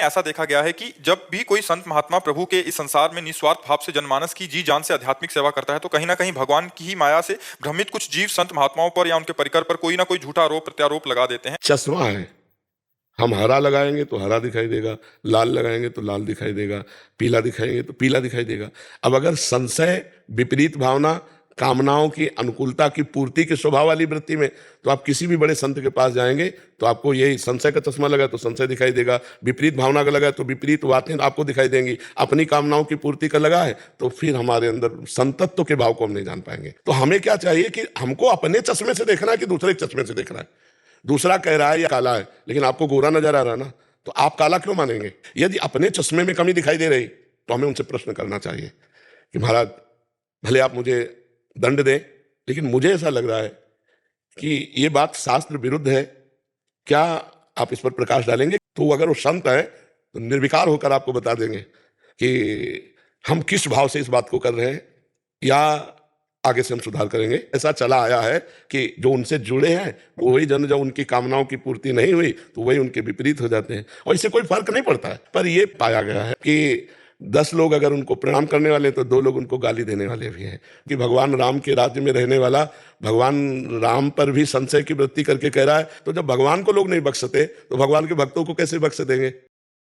ऐसा देखा गया है कि जब भी कोई संत महात्मा प्रभु के इस संसार में निस्वार्थ भाव से जनमानस की जी जान से आध्यात्मिक सेवा करता है तो कहीं ना कहीं भगवान की ही माया से भ्रमित कुछ जीव संत महात्माओं पर या उनके परिकर पर कोई ना कोई झूठा आरोप प्रत्यारोप लगा देते हैं। चश्मा है, हम हरा लगाएंगे तो हरा दिखाई देगा, लाल लगाएंगे तो लाल दिखाई देगा, पीला दिखाएंगे तो पीला दिखाई देगा। अब अगर संशय, विपरीत भावना, कामनाओं की अनुकूलता की पूर्ति के स्वभाव वाली वृत्ति में, तो आप किसी भी बड़े संत के पास जाएंगे तो आपको यही संशय का चश्मा लगा तो संशय दिखाई देगा, विपरीत भावना का लगा तो विपरीत बातें आपको दिखाई देंगी, अपनी कामनाओं की पूर्ति का लगा है तो फिर हमारे अंदर संतत्व के भाव को हम नहीं जान पाएंगे। तो हमें क्या चाहिए कि हमको अपने चश्मे से देखना है कि दूसरे के चश्मे से देखना है। दूसरा कह रहा है या काला है लेकिन आपको गोरा नजर आ रहा है ना, तो आप काला क्यों मानेंगे? यदि अपने चश्मे में कमी दिखाई दे रही तो हमें उनसे प्रश्न करना चाहिए कि महाराज भले आप मुझे दंड दें लेकिन मुझे ऐसा लग रहा है कि ये बात शास्त्र विरुद्ध है, क्या आप इस पर प्रकाश डालेंगे? तो अगर वो संत है तो निर्विकार होकर आपको बता देंगे कि हम किस भाव से इस बात को कर रहे हैं या आगे से हम सुधार करेंगे। ऐसा चला आया है कि जो उनसे जुड़े हैं वही जन, जब उनकी कामनाओं की पूर्ति नहीं हुई तो वही उनके विपरीत हो जाते हैं और इससे कोई फर्क नहीं पड़ता है। पर यह पाया गया है कि 10 लोग अगर उनको प्रणाम करने वाले तो 2 लोग उनको गाली देने वाले भी हैं। कि भगवान राम के राज्य में रहने वाला भगवान राम पर भी संशय की वृत्ति करके कह रहा है, तो जब भगवान को लोग नहीं बख्शते तो भगवान के भक्तों को कैसे बख्श देंगे?